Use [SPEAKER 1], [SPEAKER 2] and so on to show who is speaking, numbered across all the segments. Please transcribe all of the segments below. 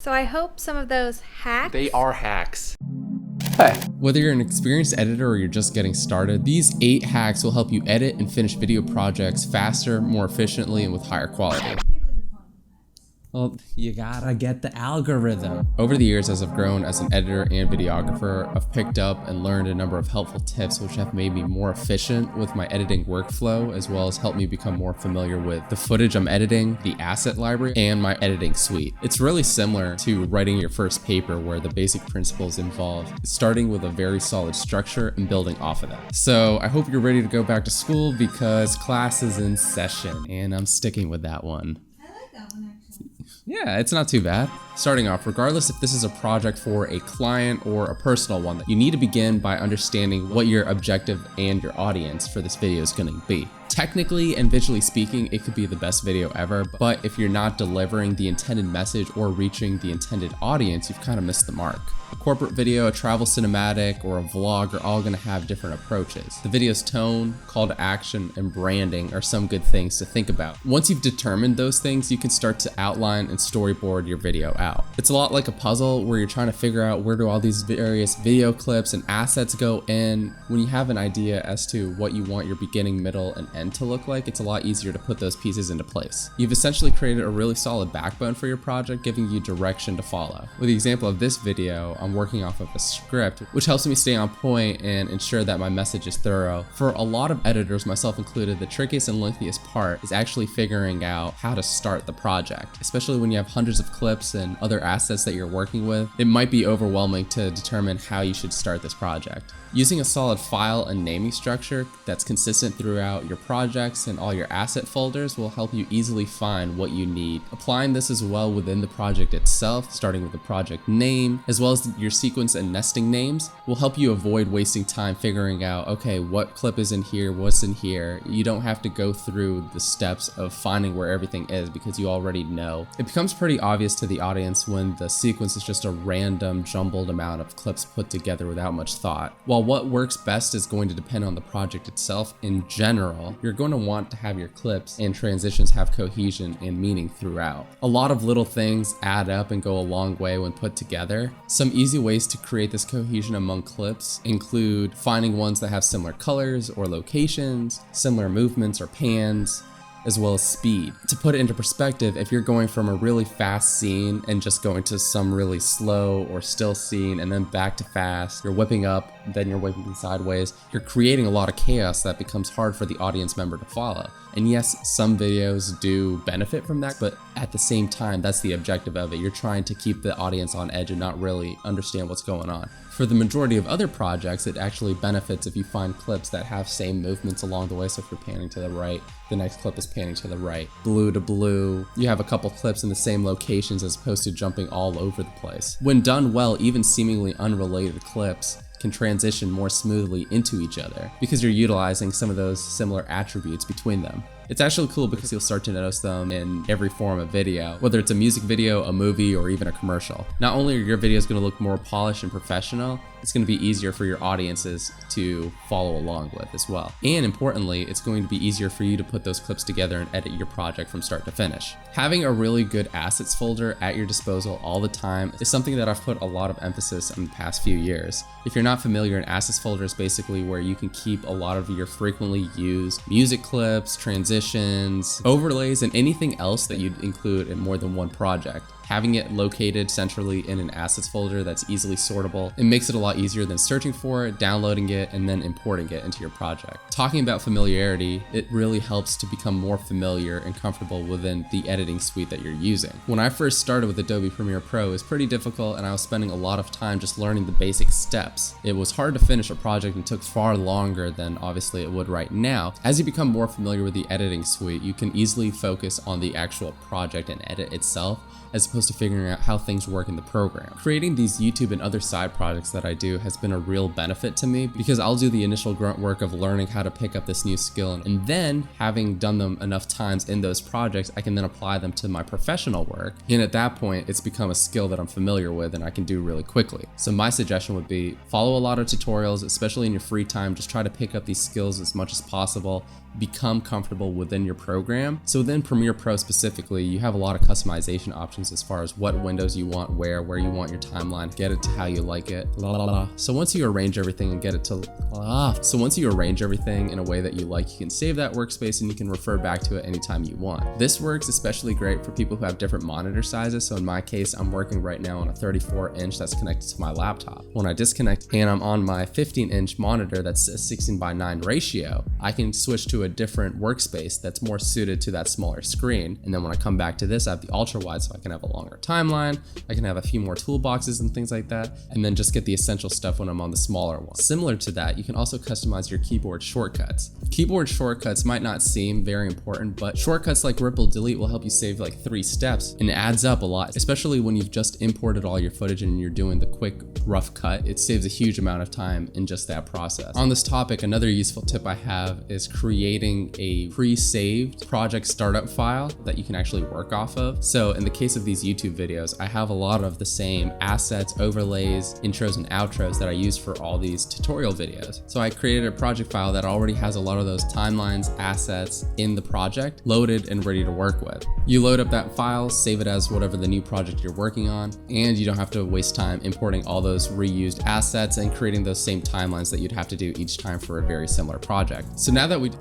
[SPEAKER 1] So I hope some of those hacks.
[SPEAKER 2] They are hacks.
[SPEAKER 3] Hey. Whether you're an experienced editor or you're just getting started, these 8 hacks will help you edit and finish video projects faster, more efficiently, and with higher quality. Well, you gotta get the algorithm. Over the years, as I've grown as an editor and videographer, I've picked up and learned a number of helpful tips which have made me more efficient with my editing workflow, as well as helped me become more familiar with the footage I'm editing, the asset library, and my editing suite. It's really similar to writing your first paper, where the basic principles involve starting with a very solid structure and building off of that. So I hope you're ready to go back to school because class is in session, and I'm sticking with that one. Yeah, it's not too bad. Starting off, regardless if this is a project for a client or a personal one, you need to begin by understanding what your objective and your audience for this video is going to be. Technically and visually speaking, it could be the best video ever, but if you're not delivering the intended message or reaching the intended audience, you've kind of missed the mark. A corporate video, a travel cinematic, or a vlog are all going to have different approaches. The video's tone, call to action, and branding are some good things to think about. Once you've determined those things, you can start to outline and storyboard your video out. It's a lot like a puzzle where you're trying to figure out where do all these various video clips and assets go in. When you have an idea as to what you want your beginning, middle, and end to look like, it's a lot easier to put those pieces into place. You've essentially created a really solid backbone for your project, giving you direction to follow. With the example of this video, I'm working off of a script, which helps me stay on point and ensure that my message is thorough. For a lot of editors, myself included, the trickiest and lengthiest part is actually figuring out how to start the project. Especially when you have hundreds of clips and other assets that you're working with, it might be overwhelming to determine how you should start this project. Using a solid file and naming structure that's consistent throughout your projects and all your asset folders will help you easily find what you need. Applying this as well within the project itself, starting with the project name, as well as your sequence and nesting names, will help you avoid wasting time figuring out, okay, what clip is in here, what's in here. You don't have to go through the steps of finding where everything is because you already know. It becomes pretty obvious to the audience when the sequence is just a random jumbled amount of clips put together without much thought. While what works best is going to depend on the project itself, in general, you're going to want to have your clips and transitions have cohesion and meaning throughout. A lot of little things add up and go a long way when put together. Some easy ways to create this cohesion among clips include finding ones that have similar colors or locations, similar movements or pans, as well as speed. To put it into perspective, if you're going from a really fast scene and just going to some really slow or still scene and then back to fast, you're whipping up, then you're whipping sideways, you're creating a lot of chaos that becomes hard for the audience member to follow. And yes, some videos do benefit from that, but at the same time, that's the objective of it. You're trying to keep the audience on edge and not really understand what's going on. For the majority of other projects, it actually benefits if you find clips that have same movements along the way. So if you're panning to the right, the next clip is panning to the right. Blue to blue, you have a couple clips in the same locations as opposed to jumping all over the place. When done well, even seemingly unrelated clips can transition more smoothly into each other because you're utilizing some of those similar attributes between them. It's actually cool because you'll start to notice them in every form of video, whether it's a music video, a movie, or even a commercial. Not only are your videos going to look more polished and professional, it's going to be easier for your audiences to follow along with as well. And importantly, it's going to be easier for you to put those clips together and edit your project from start to finish. Having a really good assets folder at your disposal all the time is something that I've put a lot of emphasis in the past few years. If you're not familiar, an assets folder is basically where you can keep a lot of your frequently used music clips, transitions, overlays, and anything else that you'd include in more than one project. Having it located centrally in an assets folder that's easily sortable, it makes it a lot easier than searching for it, downloading it, and then importing it into your project. Talking about familiarity, it really helps to become more familiar and comfortable within the editing suite that you're using. When I first started with Adobe Premiere Pro, it was pretty difficult and I was spending a lot of time just learning the basic steps. It was hard to finish a project and took far longer than obviously it would right now. As you become more familiar with the editing suite, you can easily focus on the actual project and edit itself, as opposed to figuring out how things work in the program. Creating these YouTube and other side projects that I do has been a real benefit to me because I'll do the initial grunt work of learning how to pick up this new skill, and then having done them enough times in those projects, I can then apply them to my professional work. And at that point, it's become a skill that I'm familiar with and I can do really quickly. So my suggestion would be follow a lot of tutorials, especially in your free time. Just try to pick up these skills as much as possible. become comfortable within your program. So within Premiere Pro specifically, you have a lot of customization options as far as what windows you want, where you want your timeline, get it to how you like it. So once you arrange everything and get it to so once you arrange everything in a way that you like, you can save that workspace and you can refer back to it anytime you want. This works especially great for people who have different monitor sizes. So in my case, I'm working right now on a 34-inch that's connected to my laptop. When I disconnect and I'm on my 15-inch monitor that's a 16:9 ratio, I can switch to a different workspace that's more suited to that smaller screen. And then when I come back to this, I have the ultra wide so I can have a longer timeline, I can have a few more toolboxes and things like that, and then just get the essential stuff when I'm on the smaller one. Similar to that, you can also customize your keyboard shortcuts. Keyboard shortcuts might not seem very important, but shortcuts like Ripple Delete will help you save like 3 steps, and it adds up a lot, especially when you've just imported all your footage and you're doing the quick rough cut. It saves a huge amount of time in just that process. On this topic, another useful tip I have is creating a pre-saved project startup file that you can actually work off of. So in the case of these YouTube videos, I have a lot of the same assets, overlays, intros and outros that I use for all these tutorial videos. So I created a project file that already has a lot of those timelines, assets in the project loaded and ready to work with. You load up that file, save it as whatever the new project you're working on, and you don't have to waste time importing all those reused assets and creating those same timelines that you'd have to do each time for a very similar project. So now that we've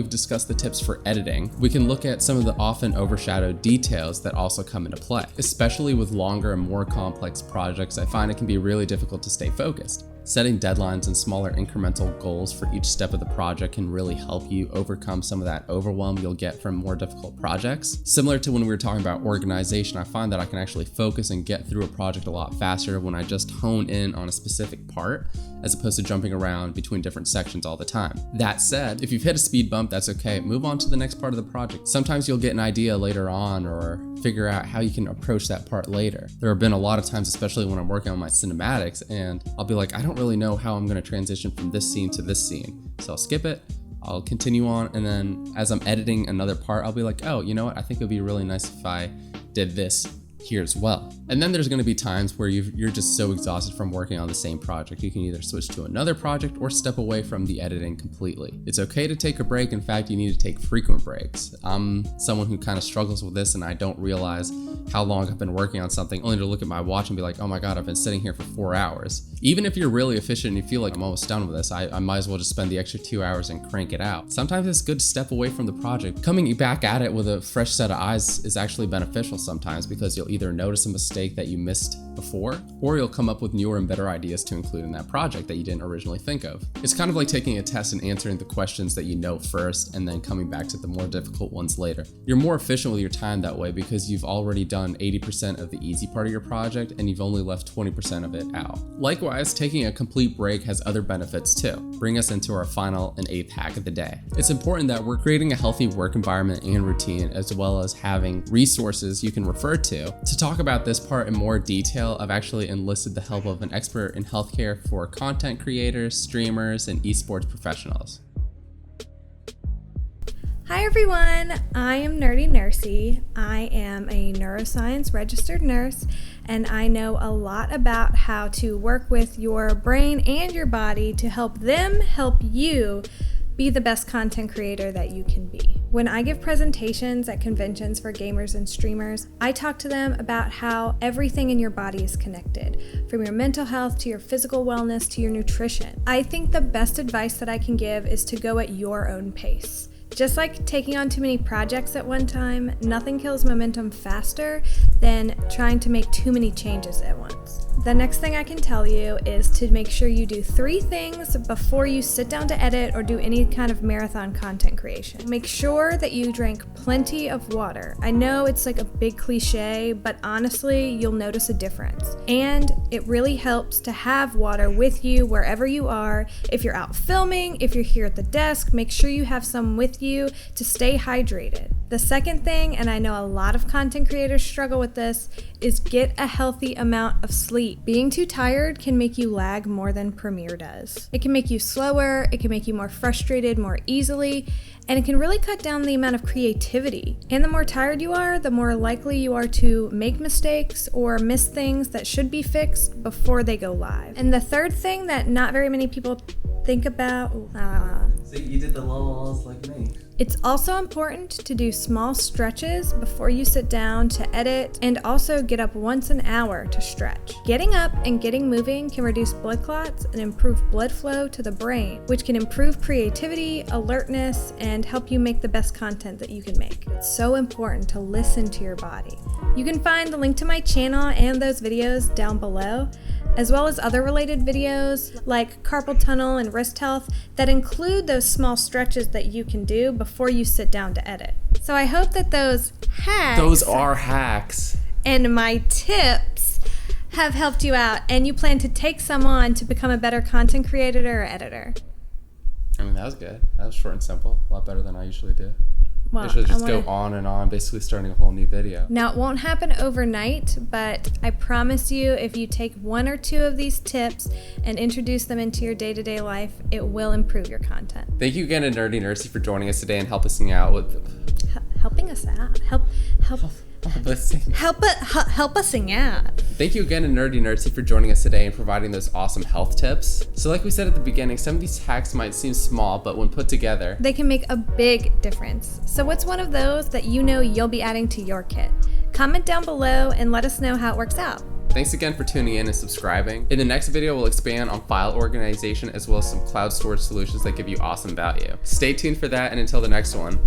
[SPEAKER 3] discussed the tips for editing, we can look at some of the often overshadowed details that also come into play. Especially with longer and more complex projects, I find it can be really difficult to stay focused. Setting deadlines and smaller incremental goals for each step of the project can really help you overcome some of that overwhelm you'll get from more difficult projects. Similar to when we were talking about organization, I find that I can actually focus and get through a project a lot faster when I just hone in on a specific part, as opposed to jumping around between different sections all the time. That said, if you've hit a speed bump, that's okay. Move on to the next part of the project. Sometimes you'll get an idea later on or figure out how you can approach that part later. There have been a lot of times, especially when I'm working on my cinematics, and I'll be like, I don't really know how I'm going to transition from this scene to this scene. So I'll skip it, I'll continue on, and then as I'm editing another part, I'll be like, oh, you know what? I think it would be really nice if I did this here as well. And then there's going to be times where you're just so exhausted from working on the same project. You can either switch to another project or step away from the editing completely. It's okay to take a break. In fact, you need to take frequent breaks. I'm someone who kind of struggles with this, and I don't realize how long I've been working on something only to look at my watch and be like, oh my God, I've been sitting here for 4 hours. Even if you're really efficient and you feel like I'm almost done with this, I might as well just spend the extra 2 hours and crank it out. Sometimes it's good to step away from the project. Coming back at it with a fresh set of eyes is actually beneficial sometimes, because you'll either notice a mistake that you missed before, or you'll come up with newer and better ideas to include in that project that you didn't originally think of. It's kind of like taking a test and answering the questions that you know first and then coming back to the more difficult ones later. You're more efficient with your time that way because you've already done 80% of the easy part of your project and you've only left 20% of it out. Likewise, taking a complete break has other benefits too. Bring us into our final and 8th hack of the day. It's important that we're creating a healthy work environment and routine, as well as having resources you can refer to. To talk about this part in more detail, I've actually enlisted the help of an expert in healthcare for content creators, streamers, and esports professionals.
[SPEAKER 1] Hi everyone, I am Nerdy Nursey. I am a neuroscience registered nurse, and I know a lot about how to work with your brain and your body to help them help you be the best content creator that you can be. When I give presentations at conventions for gamers and streamers, I talk to them about how everything in your body is connected, from your mental health to your physical wellness to your nutrition. I think the best advice that I can give is to go at your own pace. Just like taking on too many projects at one time, nothing kills momentum faster than trying to make too many changes at once. The next thing I can tell you is to make sure you do 3 things before you sit down to edit or do any kind of marathon content creation. Make sure that you drink plenty of water. I know it's like a big cliche, but honestly, you'll notice a difference. And it really helps to have water with you wherever you are. If you're out filming, if you're here at the desk, make sure you have some with you to stay hydrated. The second thing, and I know a lot of content creators struggle with this, is get a healthy amount of sleep. Being too tired can make you lag more than Premiere does. It can make you slower, it can make you more frustrated more easily, and it can really cut down the amount of creativity. And the more tired you are, the more likely you are to make mistakes or miss things that should be fixed before they go live. And the third thing that not very many people Think about
[SPEAKER 2] So you did the lulls like me.
[SPEAKER 1] It's also important to do small stretches before you sit down to edit, and also get up once an hour to stretch. Getting up and getting moving can reduce blood clots and improve blood flow to the brain, which can improve creativity, alertness, and help you make the best content that you can make. It's so important to listen to your body. You can find the link to my channel and those videos down below, as well as other related videos like carpal tunnel and wrist health that include those small stretches that you can do before you sit down to edit. So I hope that those hacks and my tips have helped you out, and you plan to take some on to become a better content creator or editor.
[SPEAKER 3] I mean, that was good. That was short and simple. A lot better than I usually do.
[SPEAKER 1] Well,
[SPEAKER 3] I usually just go on and on, basically starting a whole new video.
[SPEAKER 1] Now, it won't happen overnight, but I promise you, if you take one or two of these tips and introduce them into your day-to-day life, it will improve your content.
[SPEAKER 3] Thank you again to Nerdy Nursey for joining us today and helping out with
[SPEAKER 1] Helping us out. Help us out.
[SPEAKER 3] Thank you again to Nerdy Nursey for joining us today and providing those awesome health tips. So like we said at the beginning, some of these hacks might seem small, but when put together,
[SPEAKER 1] they can make a big difference. So what's one of those that you know you'll be adding to your kit? Comment down below and let us know how it works out.
[SPEAKER 3] Thanks again for tuning in and subscribing. In the next video, we'll expand on file organization as well as some cloud storage solutions that give you awesome value. Stay tuned for that, and until the next one.